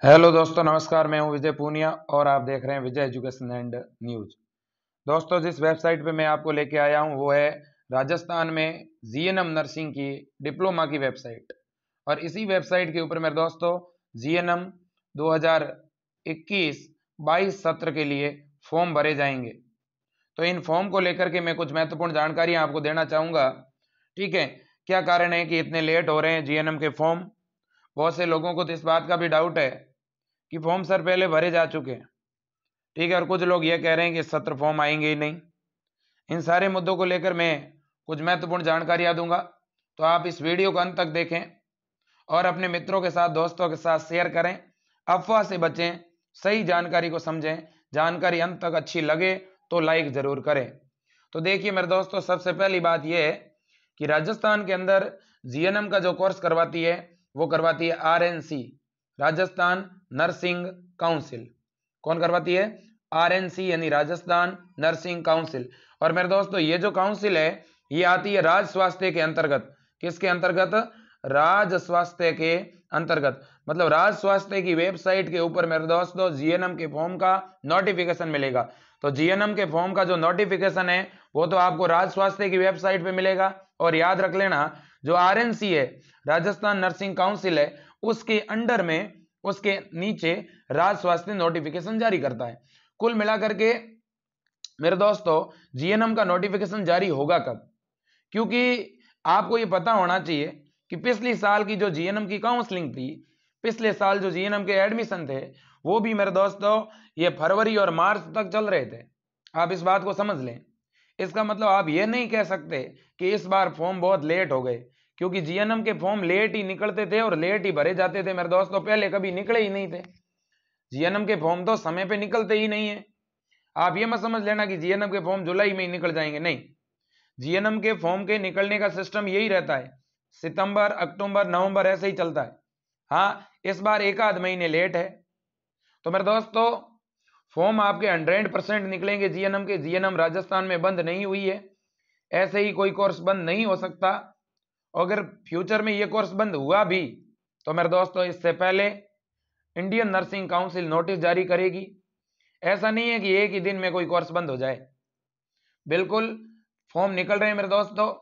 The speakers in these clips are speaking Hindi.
हेलो दोस्तों, नमस्कार। मैं हूं विजय पूनिया और आप देख रहे हैं विजय एजुकेशन एंड न्यूज। दोस्तों, जिस वेबसाइट पे मैं आपको लेके आया हूं वो है राजस्थान में जीएनएम नर्सिंग की डिप्लोमा की वेबसाइट। और इसी वेबसाइट के ऊपर मेरे दोस्तों जीएनएम 2021-22 सत्र के लिए फॉर्म भरे जाएंगे। तो इन फॉर्म को लेकर के मैं कुछ महत्वपूर्ण जानकारियां आपको देना चाहूंगा। ठीक है, क्या कारण है कि इतने लेट हो रहे हैं जीएनएम के फॉर्म। बहुत से लोगों को तो इस बात का भी डाउट है कि फॉर्म सर पहले भरे जा चुके हैं। ठीक है, और कुछ लोग ये कह रहे हैं कि सत्र फॉर्म आएंगे ही नहीं। इन सारे मुद्दों को लेकर मैं कुछ महत्वपूर्ण जानकारियां दूंगा, तो आप इस वीडियो को अंत तक देखें और अपने मित्रों के साथ, दोस्तों के साथ शेयर करें। अफवाह से बचें, सही जानकारी को समझें। जानकारी अंत तक अच्छी लगे तो लाइक जरूर करें। तो देखिए मेरे दोस्तों, सबसे पहली बात यह है कि राजस्थान के अंदर जीएनएम का जो कोर्स करवाती है वो करवाती है आरएनसी, राजस्थान नर्सिंग काउंसिल। कौन करवाती है? आरएनसी यानी राजस्थान नर्सिंग काउंसिल। और मेरे दोस्तों ये जो काउंसिल है ये आती है राज स्वास्थ्य के अंतर्गत। किसके अंतर्गत? राज स्वास्थ्य के अंतर्गत। मतलब राज स्वास्थ्य की वेबसाइट के ऊपर मेरे दोस्तों जीएनएम के फॉर्म का नोटिफिकेशन मिलेगा। तो जीएनएम के फॉर्म का जो नोटिफिकेशन है वो तो आपको राज स्वास्थ्य की वेबसाइट पे मिलेगा। और याद रख लेना, जो आरएनसी है, राजस्थान नर्सिंग काउंसिल है, उसके अंडर में, उसके नीचे राज स्वास्थ्य नोटिफिकेशन जारी करता है। कुल मिलाकर के मेरे दोस्तों जीएनएम का नोटिफिकेशन जारी होगा कब? क्योंकि आपको ये पता होना चाहिए कि पिछली साल की जो जीएनएम की काउंसलिंग थी, पिछले साल जो जीएनएम के एडमिशन थे, वो भी मेरे दोस्तों ये फरवरी और मार्च तक चल रहे थे। आप इस बात को समझ लें। इसका मतलब आप ये नहीं कह सकते कि इस बार फॉर्म बहुत लेट हो गए, क्योंकि जीएनएम के फॉर्म लेट ही निकलते थे और लेट ही भरे जाते थे मेरे दोस्तों। पहले कभी निकले ही नहीं थे। जीएनएम के फॉर्म तो समय पे निकलते ही नहीं है। आप ये मत समझ लेना कि जीएनएम के फॉर्म जुलाई में ही निकल जाएंगे, नहीं। जीएनएम के फॉर्म के निकलने का सिस्टम यही रहता है, सितंबर, अक्टूबर, नवंबर ऐसे ही चलता है। हाँ, इस बार एक आध महीने लेट है। तो मेरे दोस्तों फॉर्म आपके 100% निकलेंगे जीएनएम के। जीएनएम राजस्थान में बंद नहीं हुई है, ऐसे ही कोई कोर्स बंद नहीं हो सकता। अगर फ्यूचर में ये कोर्स बंद हुआ भी तो मेरे दोस्तों इससे पहले इंडियन नर्सिंग काउंसिल नोटिस जारी करेगी। ऐसा नहीं है कि एक ही दिन में कोई कोर्स बंद हो जाए। बिल्कुल फॉर्म निकल रहे हैं मेरे दोस्तों,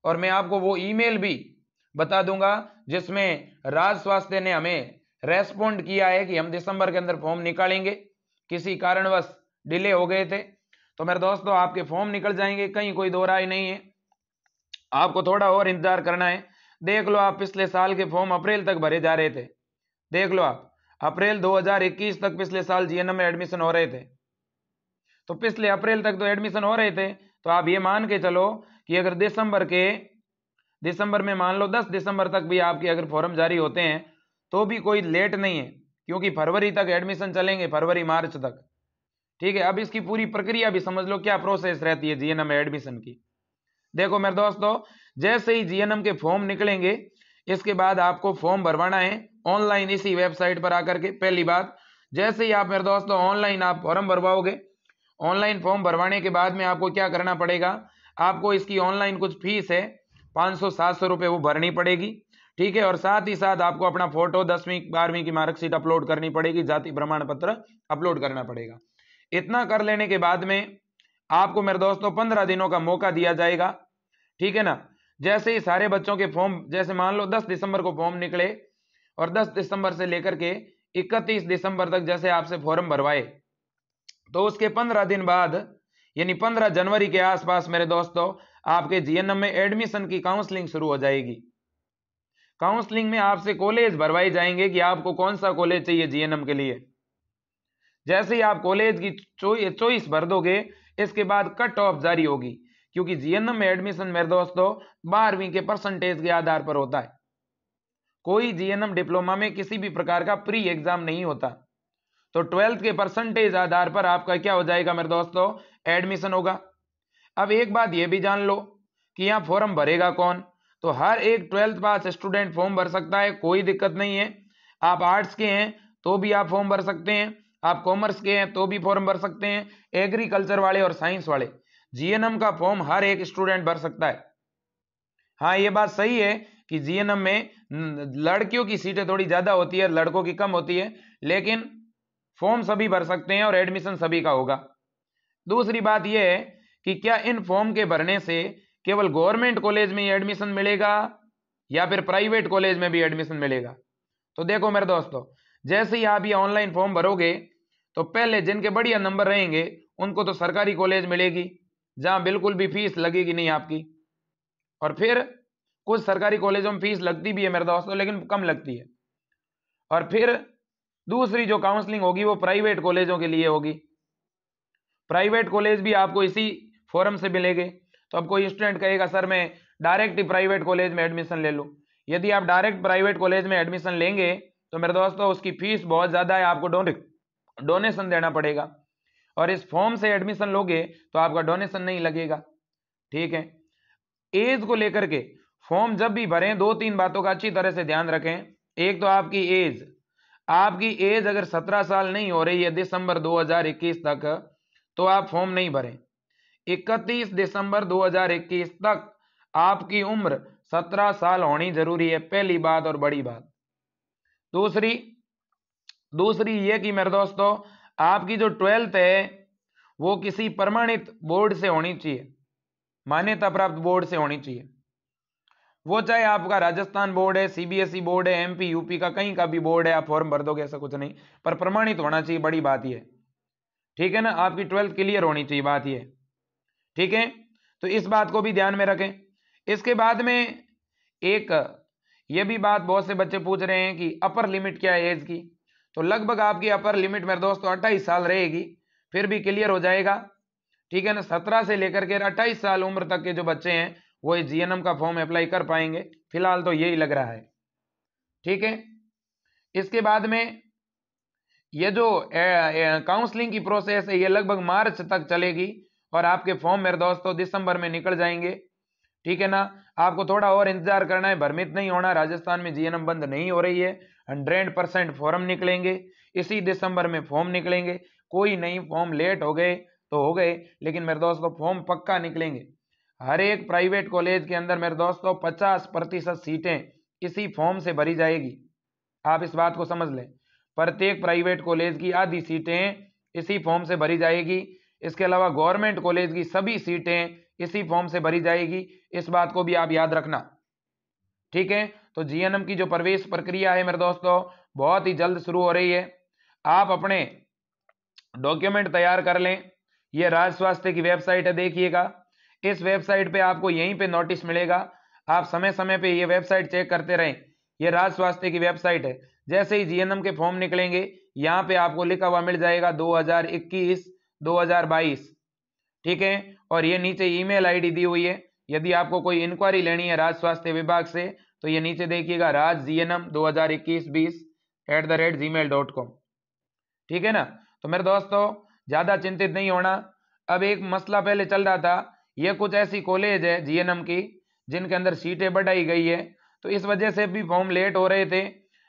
और मैं आपको वो ईमेल भी बता दूंगा जिसमें राज स्वास्थ्य ने हमें रेस्पॉन्ड किया है कि हम दिसंबर के अंदर फॉर्म निकालेंगे। किसी कारणवश डिले हो गए थे, तो मेरे दोस्तों आपके फॉर्म निकल जाएंगे, कहीं कोई दो राय नहीं है। आपको थोड़ा और इंतजार करना है। देख लो, आप पिछले साल के फॉर्म अप्रैल तक भरे जा रहे थे। देख लो आप, अप्रैल 2021 तक पिछले साल जीएनएम में एडमिशन हो रहे थे। तो पिछले अप्रैल तक तो एडमिशन हो रहे थे। तो आप ये मान के चलो कि अगर दिसंबर में मान लो 10 दिसंबर तक भी आपके अगर फॉर्म जारी होते हैं तो भी कोई लेट नहीं है, क्योंकि फरवरी तक एडमिशन चलेंगे, फरवरी मार्च तक। ठीक है, अब इसकी पूरी प्रक्रिया भी समझ लो, क्या प्रोसेस रहती है जीएनएम एडमिशन की। देखो मेरे दोस्तों, जैसे ही जीएनएम के फॉर्म निकलेंगे इसके बाद आपको फॉर्म भरवाना है ऑनलाइन इसी वेबसाइट पर आकर के। पहली बात, जैसे ही आप मेरे दोस्तों ऑनलाइन आप फॉर्म भरवाओगे, ऑनलाइन फॉर्म भरवाने के बाद में आपको क्या करना पड़ेगा, आपको इसकी ऑनलाइन कुछ फीस है, 500-700 रुपये वो भरनी पड़ेगी। ठीक है, और साथ ही साथ आपको अपना फोटो, 10वीं 12वीं की मार्कशीट अपलोड करनी पड़ेगी, जाति प्रमाण पत्र अपलोड करना पड़ेगा। इतना कर लेने के बाद में आपको मेरे दोस्तों 15 दिनों का मौका दिया जाएगा। ठीक है ना। जैसे ही सारे बच्चों के फॉर्म, जैसे मान लो 10 दिसंबर को फॉर्म निकले और 10 दिसंबर से लेकर के 31 दिसंबर तक जैसे आपसे फॉर्म भरवाए, तो उसके 15 दिन बाद यानी 15 जनवरी के आसपास मेरे दोस्तों आपके जीएनएम में एडमिशन की काउंसलिंग शुरू हो जाएगी। काउंसलिंग में आपसे कॉलेज भरवाए जाएंगे कि आपको कौन सा कॉलेज चाहिए जीएनएम के लिए। जैसे ही आप कॉलेज की चॉइस भर दोगे, इसके बाद कट ऑफ जारी होगी, क्योंकि जीएनएम में एडमिशन मेरे दोस्तों 12वीं के परसेंटेज के आधार पर होता है। कोई जीएनएम डिप्लोमा में किसी भी प्रकार का प्री एग्जाम नहीं होता। तो 12th के परसेंटेज आधार पर आपका क्या हो जाएगा मेरे दोस्तों, एडमिशन होगा। अब एक बात ये भी जान लो कि यहाँ फॉर्म भरेगा कौन। तो हर एक 12th पास स्टूडेंट फॉर्म भर सकता है, कोई दिक्कत नहीं है। आप आर्ट्स के हैं तो भी आप फॉर्म भर सकते हैं, आप कॉमर्स के हैं तो भी फॉर्म भर सकते हैं, एग्रीकल्चर वाले और साइंस वाले, जीएनएम का फॉर्म हर एक स्टूडेंट भर सकता है। हाँ, ये बात सही है कि जीएनएम में लड़कियों की सीटें थोड़ी ज्यादा होती है, लड़कों की कम होती है, लेकिन फॉर्म सभी भर सकते हैं और एडमिशन सभी का होगा। दूसरी बात यह है कि क्या इन फॉर्म के भरने से केवल गवर्नमेंट कॉलेज में ही एडमिशन मिलेगा या फिर प्राइवेट कॉलेज में भी एडमिशन मिलेगा? तो देखो मेरे दोस्तों, जैसे ही आप ये ऑनलाइन फॉर्म भरोगे तो पहले जिनके बढ़िया नंबर रहेंगे उनको तो सरकारी कॉलेज मिलेगी जहां बिल्कुल भी फीस लगेगी नहीं आपकी, और फिर कुछ सरकारी कॉलेजों में फीस लगती भी है मेरे दोस्तों, लेकिन कम लगती है। और फिर दूसरी जो काउंसलिंग होगी वो प्राइवेट कॉलेजों के लिए होगी। प्राइवेट कॉलेज भी आपको इसी फॉर्म से मिलेंगे। तो अब कोई स्टूडेंट कहेगा सर मैं डायरेक्ट ही प्राइवेट कॉलेज में एडमिशन ले लूँ। यदि आप डायरेक्ट प्राइवेट कॉलेज में एडमिशन लेंगे तो मेरे दोस्तों उसकी फीस बहुत ज़्यादा है, आपको डोनेशन देना पड़ेगा, और इस फॉर्म से एडमिशन लोगे तो आपका डोनेशन नहीं लगेगा। ठीक है, एज को लेकर के फॉर्म जब भी भरें 2-3 बातों का अच्छी तरह से ध्यान रखें। एक तो आपकी एज अगर 17 साल नहीं हो रही है दिसंबर 2021 तक तो आप फॉर्म नहीं भरें। 31 दिसंबर 2021 तक आपकी उम्र 17 साल होनी जरूरी है, पहली बात। और बड़ी बात दूसरी ये कि मेरे दोस्तों आपकी जो 12th है वो किसी प्रमाणित बोर्ड से होनी चाहिए, मान्यता प्राप्त बोर्ड से होनी चाहिए। वो चाहे आपका राजस्थान बोर्ड है, सीबीएसई बोर्ड है, एमपी यूपी का कहीं का भी बोर्ड है, आप फॉर्म भर दोगे ऐसा कुछ नहीं, पर प्रमाणित होना चाहिए, बड़ी बात ये। ठीक है ना, आपकी 12th क्लियर होनी चाहिए, बात ये। ठीक है, तो इस बात को भी ध्यान में रखें। इसके बाद में एक ये भी बात बहुत से बच्चे पूछ रहे हैं कि अपर लिमिट क्या है एज की। तो लगभग आपकी अपर लिमिट मेरे दोस्तों 28 साल रहेगी, फिर भी क्लियर हो जाएगा। ठीक है ना, 17 से लेकर के 28 साल उम्र तक के जो बच्चे हैं वो जीएनएम का फॉर्म अप्लाई कर पाएंगे, फिलहाल तो यही लग रहा है। ठीक है, इसके बाद में ये जो काउंसलिंग की प्रोसेस है ये लगभग मार्च तक चलेगी और आपके फॉर्म मेरे दोस्तों दिसंबर में निकल जाएंगे। ठीक है ना, आपको थोड़ा और इंतजार करना है, भ्रमित नहीं होना। राजस्थान में जीएनएम बंद नहीं हो रही है, 100% फॉर्म निकलेंगे, इसी दिसंबर में फॉर्म निकलेंगे। कोई नहीं, फॉर्म लेट हो गए तो हो गए, लेकिन मेरे दोस्तों फॉर्म पक्का निकलेंगे। हर एक प्राइवेट कॉलेज के अंदर मेरे दोस्तों 50% सीटें इसी फॉर्म से भरी जाएगी, आप इस बात को समझ लें। प्रत्येक प्राइवेट कॉलेज की आधी सीटें इसी फॉर्म से भरी जाएगी। इसके अलावा गवर्नमेंट कॉलेज की सभी सीटें इसी फॉर्म से भरी जाएगी, इस बात को भी आप याद रखना। ठीक है, तो जीएनएम की जो प्रवेश प्रक्रिया है मेरे दोस्तों बहुत ही जल्द शुरू हो रही है। आप अपने डॉक्यूमेंट तैयार कर लें। यह राज्य स्वास्थ्य की वेबसाइट है, देखिएगा। इस वेबसाइट पे आपको यहीं पे नोटिस मिलेगा, आप समय समय पे ये वेबसाइट चेक करते रहें। ये राज्य स्वास्थ्य की वेबसाइट है। जैसे ही जीएनएम के फॉर्म निकलेंगे यहाँ पे आपको लिखा हुआ मिल जाएगा 2021 2022। ठीक है, और ये नीचे ईमेल आईडी दी हुई है। यदि आपको कोई इंक्वायरी लेनी है राज्य स्वास्थ्य विभाग से तो ये नीचे देखिएगा, rajgnm202120@gmail.com। ठीक है ना, तो मेरे दोस्तों ज्यादा चिंतित नहीं होना। अब एक मसला पहले चल रहा था, ये कुछ ऐसी कॉलेज है जीएनएम की जिनके अंदर सीटें बढ़ाई गई है, तो इस वजह से भी फॉर्म लेट हो रहे थे।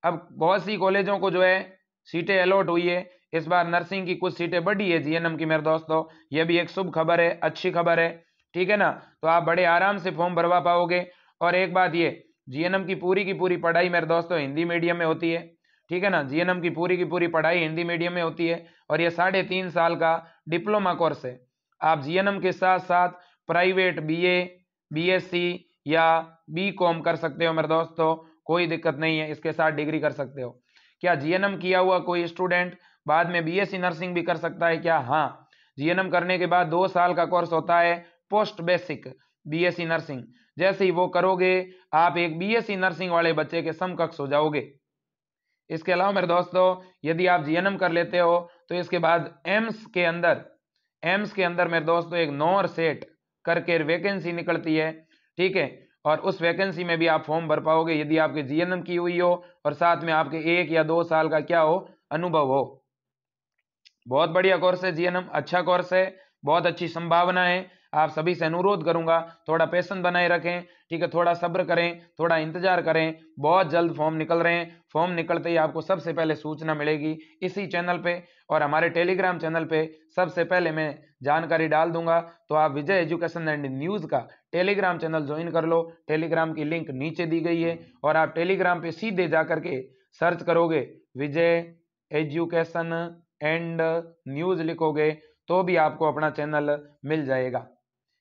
अब बहुत सी कॉलेजों को जो है सीटें अलॉट हुई है। इस बार नर्सिंग की कुछ सीटें बढ़ी है जीएनएम की मेरे दोस्तों, यह भी एक शुभ खबर है, अच्छी खबर है। ठीक है ना, तो आप बड़े आराम से फॉर्म भरवा पाओगे। और एक बात ये, जीएनएम की पूरी पढ़ाई मेरे दोस्तों हिंदी मीडियम में होती है। ठीक है ना, जीएनएम की पूरी पढ़ाई हिंदी मीडियम में होती है और ये 3.5 साल का डिप्लोमा कोर्स है। आप जीएनएम के साथ साथ प्राइवेट बीए, बीएससी या बीकॉम कर सकते हो मेरे दोस्तों, कोई दिक्कत नहीं है, इसके साथ डिग्री कर सकते हो। क्या जीएनएम किया हुआ कोई स्टूडेंट बाद में बीएससी नर्सिंग भी कर सकता है क्या? हाँ, जीएनएम करने के बाद 2 साल का कोर्स होता है पोस्ट बेसिक बीएससी नर्सिंग। जैसे ही वो करोगे आप एक बीएससी नर्सिंग वाले बच्चे के समकक्ष हो जाओगे। इसके अलावा मेरे दोस्तों यदि आप जीएनएम कर लेते हो तो इसके बाद एम्स के अंदर मेरे दोस्तों एक नॉर सेट करके वैकेंसी निकलती है। ठीक है, और उस वैकेंसी में भी आप फॉर्म भर पाओगे यदि आपके जीएनएम की हुई हो और साथ में आपके 1 या 2 साल का क्या हो, अनुभव हो। बहुत बढ़िया कोर्स है जीएनएम, अच्छा कोर्स है, बहुत अच्छी संभावना है। आप सभी से अनुरोध करूंगा, थोड़ा पेशेंस बनाए रखें, ठीक है, थोड़ा सब्र करें, थोड़ा इंतजार करें, बहुत जल्द फॉर्म निकल रहे हैं। फॉर्म निकलते ही आपको सबसे पहले सूचना मिलेगी इसी चैनल पे, और हमारे टेलीग्राम चैनल पे सबसे पहले मैं जानकारी डाल दूंगा। तो आप विजय एजुकेशन एंड न्यूज़ का टेलीग्राम चैनल ज्वाइन कर लो, टेलीग्राम की लिंक नीचे दी गई है, और आप टेलीग्राम पे सीधे जा करके सर्च करोगे विजय एजुकेशन एंड न्यूज़ लिखोगे तो भी आपको अपना चैनल मिल जाएगा।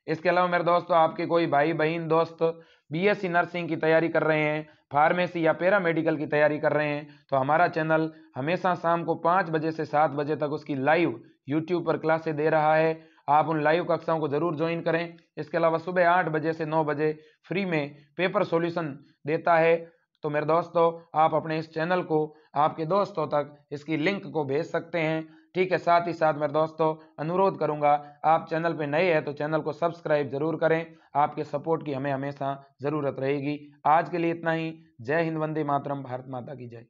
इसके अलावा मेरे दोस्तों, आपके कोई भाई बहन दोस्त बीएससी नर्सिंग की तैयारी कर रहे हैं, फार्मेसी या पैरामेडिकल की तैयारी कर रहे हैं, तो हमारा चैनल हमेशा शाम को 5 बजे से 7 बजे तक उसकी लाइव यूट्यूब पर क्लासें दे रहा है। आप उन लाइव कक्षाओं को जरूर ज्वाइन करें। इसके अलावा सुबह 8 बजे से 9 बजे फ्री में पेपर सॉल्यूशन देता है। तो मेरे दोस्तों, आप अपने इस चैनल को आपके दोस्तों तक इसकी लिंक को भेज सकते हैं, ठीक है। साथ ही साथ मेरे दोस्तों, अनुरोध करूंगा, आप चैनल पे नए हैं तो चैनल को सब्सक्राइब जरूर करें। आपके सपोर्ट की हमें हमेशा ज़रूरत रहेगी। आज के लिए इतना ही। जय हिंद, वंदे मातरम, भारत माता की जय।